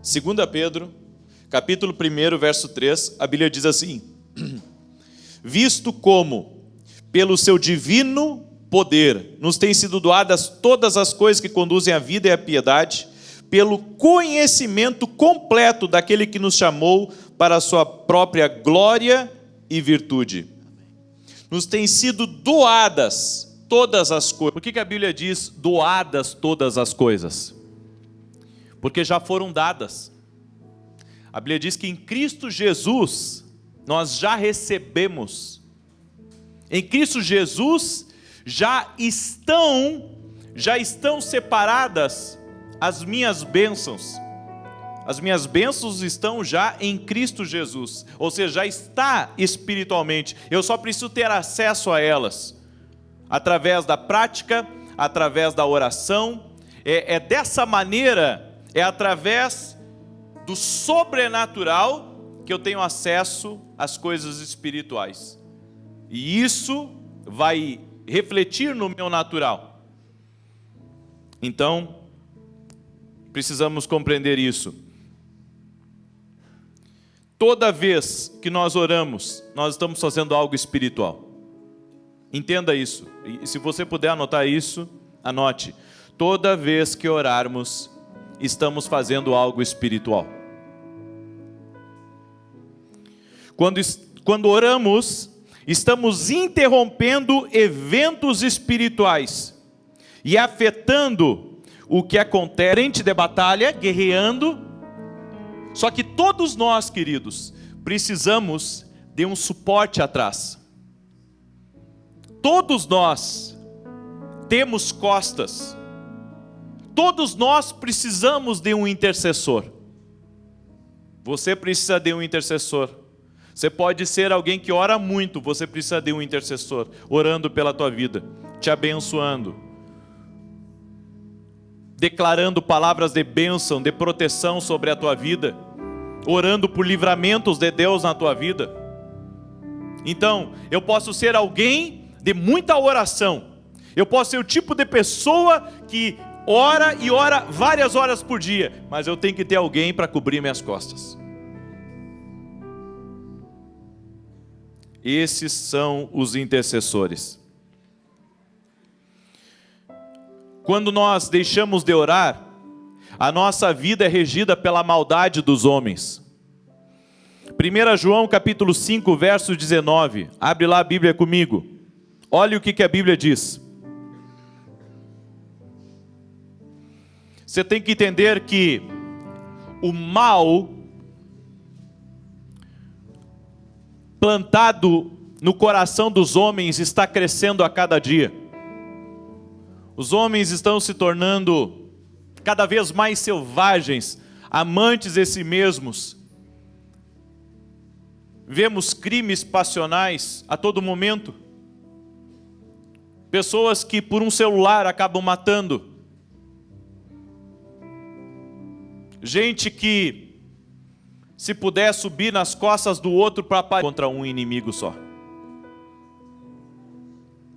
2 Pedro, capítulo 1, verso 3, a Bíblia diz assim: visto como, pelo seu divino poder, nos têm sido doadas todas as coisas que conduzem à vida e à piedade, pelo conhecimento completo daquele que nos chamou para a sua própria glória e virtude. Nos têm sido doadas todas as coisas. Por que a Bíblia diz doadas todas as coisas? Porque já foram dadas. A Bíblia diz que em Cristo Jesus nós já recebemos. Em Cristo Jesus já estão separadas as minhas bênçãos. As minhas bênçãos estão já em Cristo Jesus, ou seja, já está espiritualmente. Eu só preciso ter acesso a elas, através da prática, através da oração. É dessa maneira, é através do sobrenatural que eu tenho acesso às coisas espirituais. E isso vai refletir no meu natural. Então, precisamos compreender isso. Toda vez que nós oramos, nós estamos fazendo algo espiritual. Entenda isso. E se você puder anotar isso, anote. Toda vez que orarmos, estamos fazendo algo espiritual. Quando oramos, estamos interrompendo eventos espirituais e afetando o que acontece. Frente de batalha, guerreando. Só que todos nós, queridos, precisamos de um suporte atrás. Todos nós temos costas. Todos nós precisamos de um intercessor. Você precisa de um intercessor. Você pode ser alguém que ora muito, você precisa de um intercessor, orando pela tua vida, te abençoando, declarando palavras de bênção, de proteção sobre a tua vida, orando por livramentos de Deus na tua vida. Então, eu posso ser alguém de muita oração, eu posso ser o tipo de pessoa que ora e ora várias horas por dia, mas eu tenho que ter alguém para cobrir minhas costas. Esses são os intercessores. Quando nós deixamos de orar, a nossa vida é regida pela maldade dos homens. 1 João capítulo 5, verso 19. Abre lá a Bíblia comigo. Olha o que a Bíblia diz. Você tem que entender que o mal plantado no coração dos homens está crescendo a cada dia. Os homens estão se tornando cada vez mais selvagens, amantes de si mesmos. Vemos crimes passionais a todo momento. Pessoas que por um celular acabam matando. Gente que, se puder subir nas costas do outro para aparecer contra um inimigo só.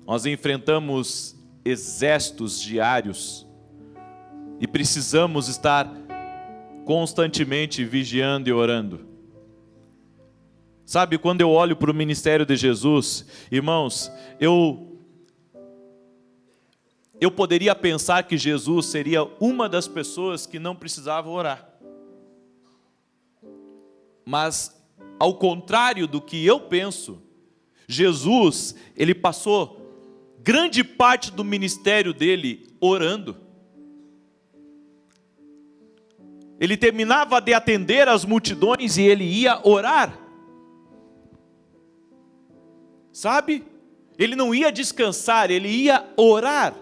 Nós enfrentamos exércitos diários e precisamos estar constantemente vigiando e orando. Sabe, quando eu olho para o ministério de Jesus, irmãos, eu poderia pensar que Jesus seria uma das pessoas que não precisava orar. Mas, ao contrário do que eu penso, Jesus, ele passou grande parte do ministério dele orando. Ele terminava de atender as multidões e ele ia orar. Sabe? Ele não ia descansar, ele ia orar.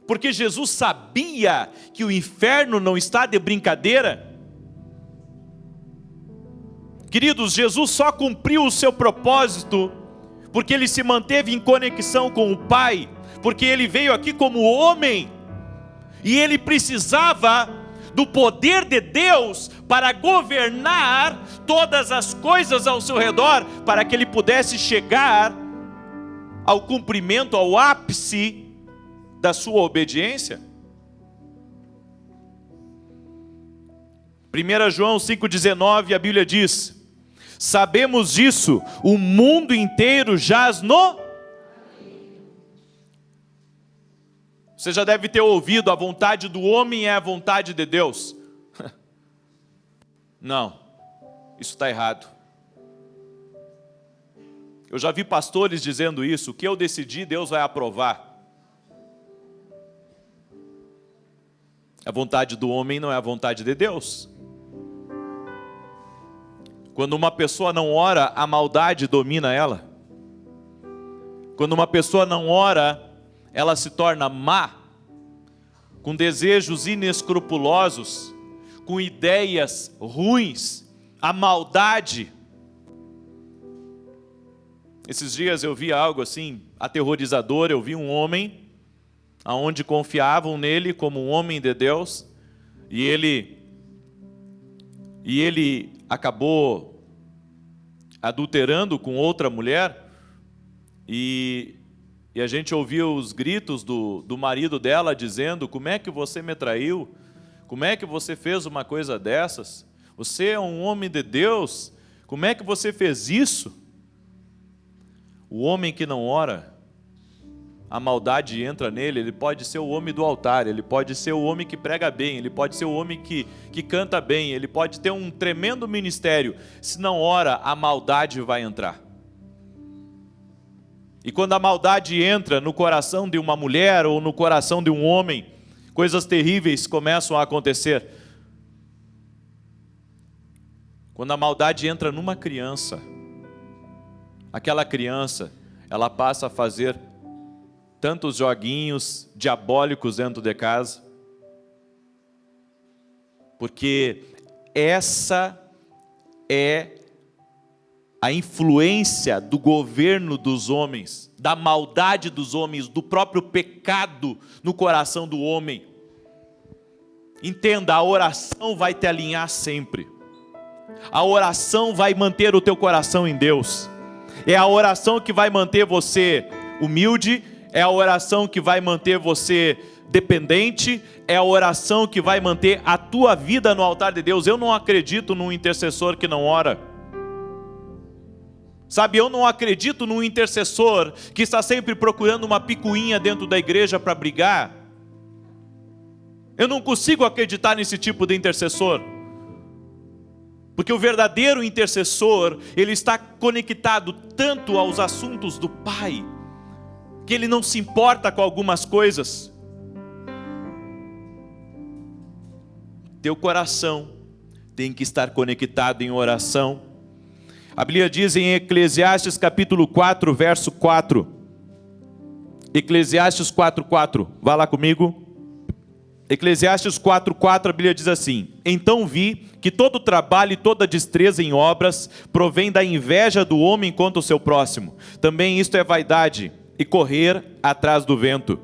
Porque Jesus sabia que o inferno não está de brincadeira. Queridos, Jesus só cumpriu o seu propósito porque ele se manteve em conexão com o Pai, porque ele veio aqui como homem e ele precisava do poder de Deus para governar todas as coisas ao seu redor, para que ele pudesse chegar ao cumprimento, ao ápice da sua obediência. 1 João 5,19, a Bíblia diz: sabemos disso, o mundo inteiro jaz no... Você já deve ter ouvido, a vontade do homem é a vontade de Deus. Não, isso está errado. Eu já vi pastores dizendo isso: o que eu decidi, Deus vai aprovar. A vontade do homem não é a vontade de Deus. Quando uma pessoa não ora, a maldade domina ela. Quando uma pessoa não ora, ela se torna má, com desejos inescrupulosos, com ideias ruins, a maldade. Esses dias eu vi algo assim, aterrorizador. Eu vi um homem, aonde confiavam nele como um homem de Deus, e ele acabou adulterando com outra mulher, e a gente ouviu os gritos do marido dela dizendo: como é que você me traiu? Como é que você fez uma coisa dessas? Você é um homem de Deus, como é que você fez isso? O homem que não ora, a maldade entra nele. Ele pode ser o homem do altar, ele pode ser o homem que prega bem, ele pode ser o homem que canta bem, ele pode ter um tremendo ministério. Se não ora, a maldade vai entrar. E quando a maldade entra no coração de uma mulher ou no coração de um homem, coisas terríveis começam a acontecer. Quando a maldade entra numa criança, aquela criança, ela passa a fazer tantos joguinhos diabólicos dentro de casa, porque essa é a influência do governo dos homens, da maldade dos homens, do próprio pecado no coração do homem. Entenda, a oração vai te alinhar sempre. A oração vai manter o teu coração em Deus. É a oração que vai manter você humilde, é a oração que vai manter você dependente, é a oração que vai manter a tua vida no altar de Deus. Eu não acredito num intercessor que não ora. Sabe, eu não acredito num intercessor que está sempre procurando uma picuinha dentro da igreja para brigar. Eu não consigo acreditar nesse tipo de intercessor. Porque o verdadeiro intercessor, ele está conectado tanto aos assuntos do Pai, que ele não se importa com algumas coisas. Teu coração tem que estar conectado em oração. A Bíblia diz em Eclesiastes capítulo 4, verso 4. Eclesiastes 4:4. Vá lá comigo. Eclesiastes 4:4, a Bíblia diz assim: então vi que todo trabalho e toda destreza em obras provém da inveja do homem contra o seu próximo. Também isto é vaidade e correr atrás do vento.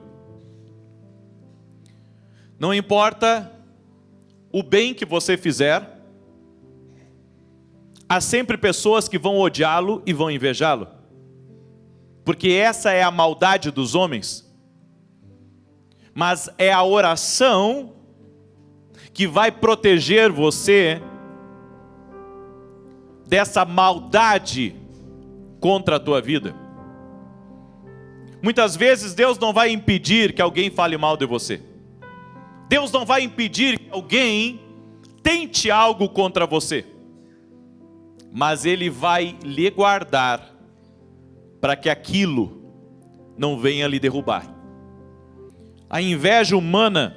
Não importa o bem que você fizer, há sempre pessoas que vão odiá-lo e vão invejá-lo. Porque essa é a maldade dos homens. Mas é a oração que vai proteger você dessa maldade contra a tua vida. Muitas vezes Deus não vai impedir que alguém fale mal de você. Deus não vai impedir que alguém tente algo contra você. Mas Ele vai lhe guardar para que aquilo não venha lhe derrubar. A inveja humana,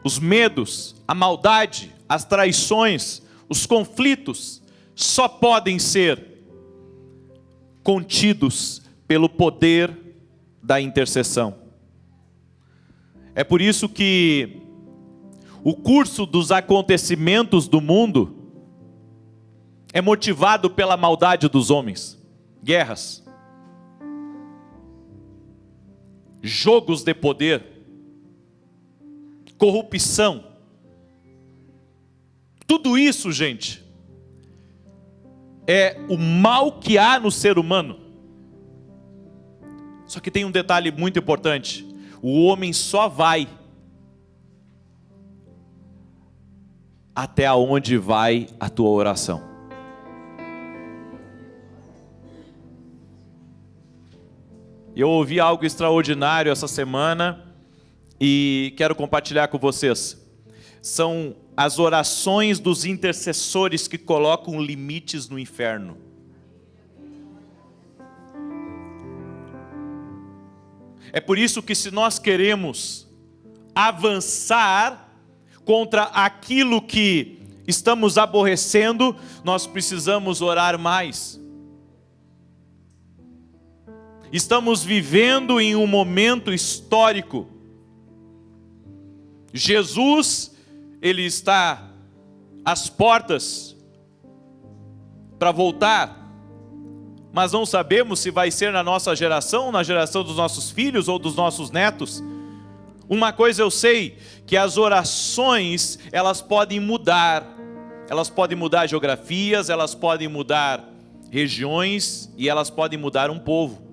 os medos, a maldade, as traições, os conflitos, só podem ser contidos pelo poder da intercessão. É por isso que o curso dos acontecimentos do mundo é motivado pela maldade dos homens. Guerras, jogos de poder, corrupção. Tudo isso, gente, é o mal que há no ser humano. Só que tem um detalhe muito importante: o homem só vai até aonde vai a tua oração. Eu ouvi algo extraordinário essa semana e quero compartilhar com vocês. São as orações dos intercessores que colocam limites no inferno. É por isso que, se nós queremos avançar contra aquilo que estamos aborrecendo, nós precisamos orar mais. Estamos vivendo em um momento histórico. Jesus, ele está às portas para voltar, mas não sabemos se vai ser na nossa geração, na geração dos nossos filhos ou dos nossos netos. Uma coisa eu sei, que as orações, elas podem mudar geografias, elas podem mudar regiões e elas podem mudar um povo.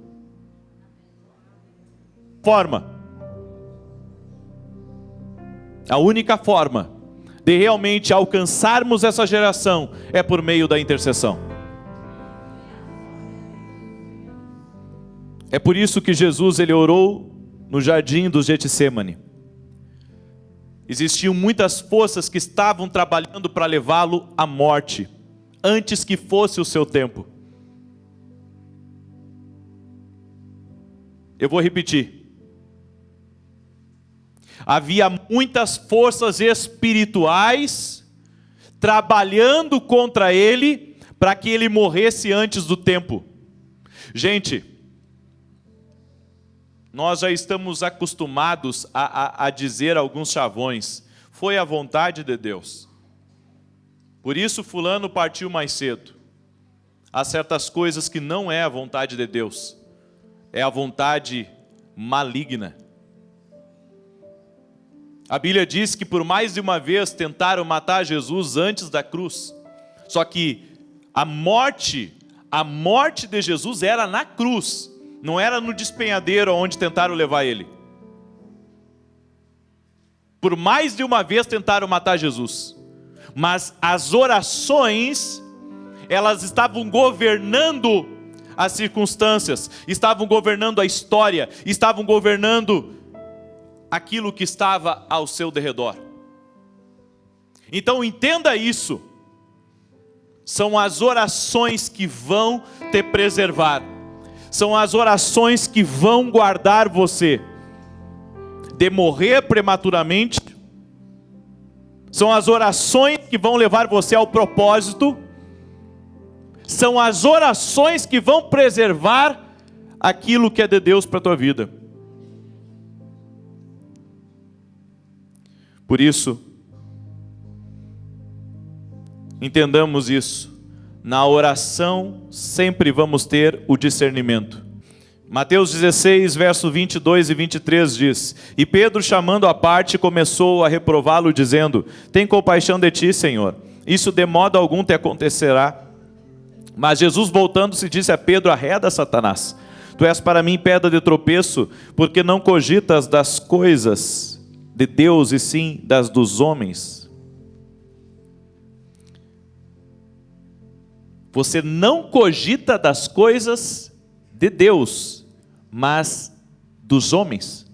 A única forma de realmente alcançarmos essa geração é por meio da intercessão. É por isso que Jesus, ele orou no jardim do Getsêmani. Existiam muitas forças que estavam trabalhando para levá-lo à morte, antes que fosse o seu tempo. Eu vou repetir. Havia muitas forças espirituais trabalhando contra ele, para que ele morresse antes do tempo. Gente, nós já estamos acostumados a dizer alguns chavões: foi a vontade de Deus. Por isso fulano partiu mais cedo. Há certas coisas que não é a vontade de Deus, é a vontade maligna. A Bíblia diz que por mais de uma vez tentaram matar Jesus antes da cruz. Só que a morte de Jesus era na cruz, não era no despenhadeiro onde tentaram levar ele. Por mais de uma vez tentaram matar Jesus. Mas as orações, elas estavam governando as circunstâncias, estavam governando a história, estavam governando aquilo que estava ao seu derredor. Então entenda isso. São as orações que vão te preservar. São as orações que vão guardar você de morrer prematuramente. São as orações que vão levar você ao propósito. São as orações que vão preservar aquilo que é de Deus para a tua vida. Por isso, entendamos isso. Na oração sempre vamos ter o discernimento. Mateus 16, verso 22 e 23 diz: E Pedro, chamando à parte, começou a reprová-lo, dizendo: Tem compaixão de ti, Senhor, isso de modo algum te acontecerá. Mas Jesus, voltando-se, disse a Pedro: Arreda, Satanás, tu és para mim pedra de tropeço, porque não cogitas das coisas de Deus, e sim das dos homens. Você não cogita das coisas de Deus, mas dos homens.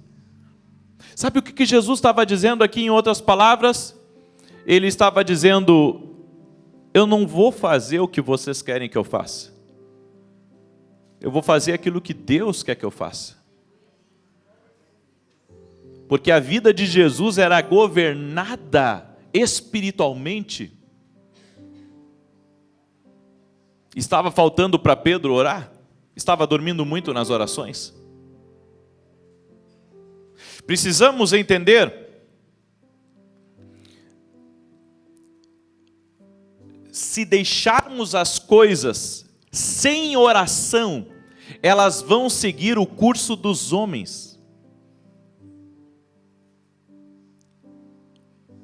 Sabe o que Jesus estava dizendo aqui, em outras palavras? Ele estava dizendo: eu não vou fazer o que vocês querem que eu faça. Eu vou fazer aquilo que Deus quer que eu faça. Porque a vida de Jesus era governada espiritualmente. Estava faltando para Pedro orar? Estava dormindo muito nas orações? Precisamos entender se deixarmos as coisas sem oração, elas vão seguir o curso dos homens.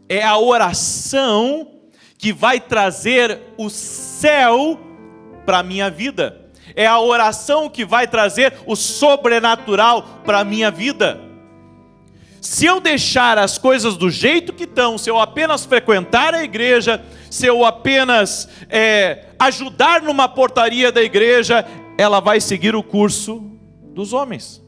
É a oração que vai trazer o céu para a minha vida. É a oração que vai trazer o sobrenatural para a minha vida. Se eu deixar as coisas do jeito que estão, se eu apenas frequentar a igreja, se eu apenas ajudar numa portaria da igreja, ela vai seguir o curso dos homens.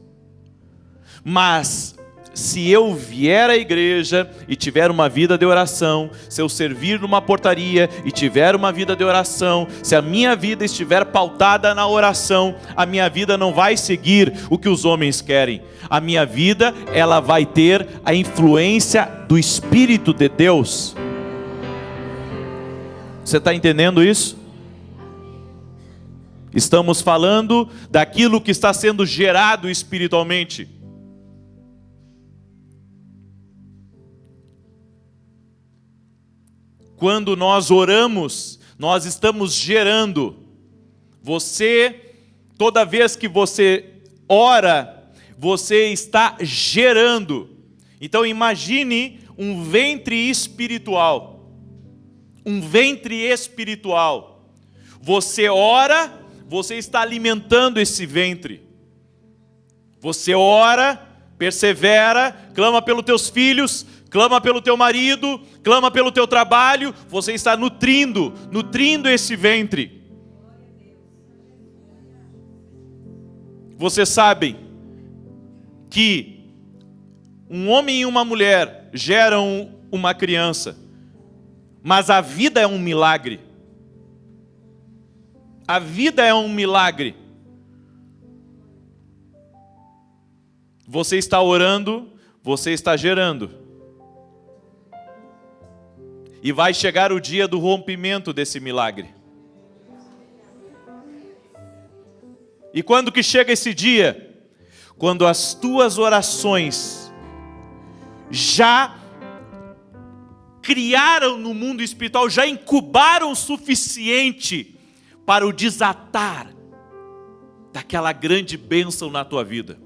Mas se eu vier à igreja e tiver uma vida de oração, se eu servir numa portaria e tiver uma vida de oração, se a minha vida estiver pautada na oração, a minha vida não vai seguir o que os homens querem. A minha vida, ela vai ter a influência do Espírito de Deus. Você está entendendo isso? Estamos falando daquilo que está sendo gerado espiritualmente. Quando nós oramos, nós estamos gerando. Toda vez que você ora, você está gerando. Então imagine um ventre espiritual. Um ventre espiritual. Você ora, você está alimentando esse ventre. Você ora, persevera, clama pelos teus filhos, clama pelo teu marido, clama pelo teu trabalho, você está nutrindo esse ventre. Vocês sabem que um homem e uma mulher geram uma criança, mas a vida é um milagre. A vida é um milagre. Você está orando, você está gerando. E vai chegar o dia do rompimento desse milagre. E quando que chega esse dia? Quando as tuas orações já criaram no mundo espiritual, já incubaram o suficiente para o desatar daquela grande bênção na tua vida.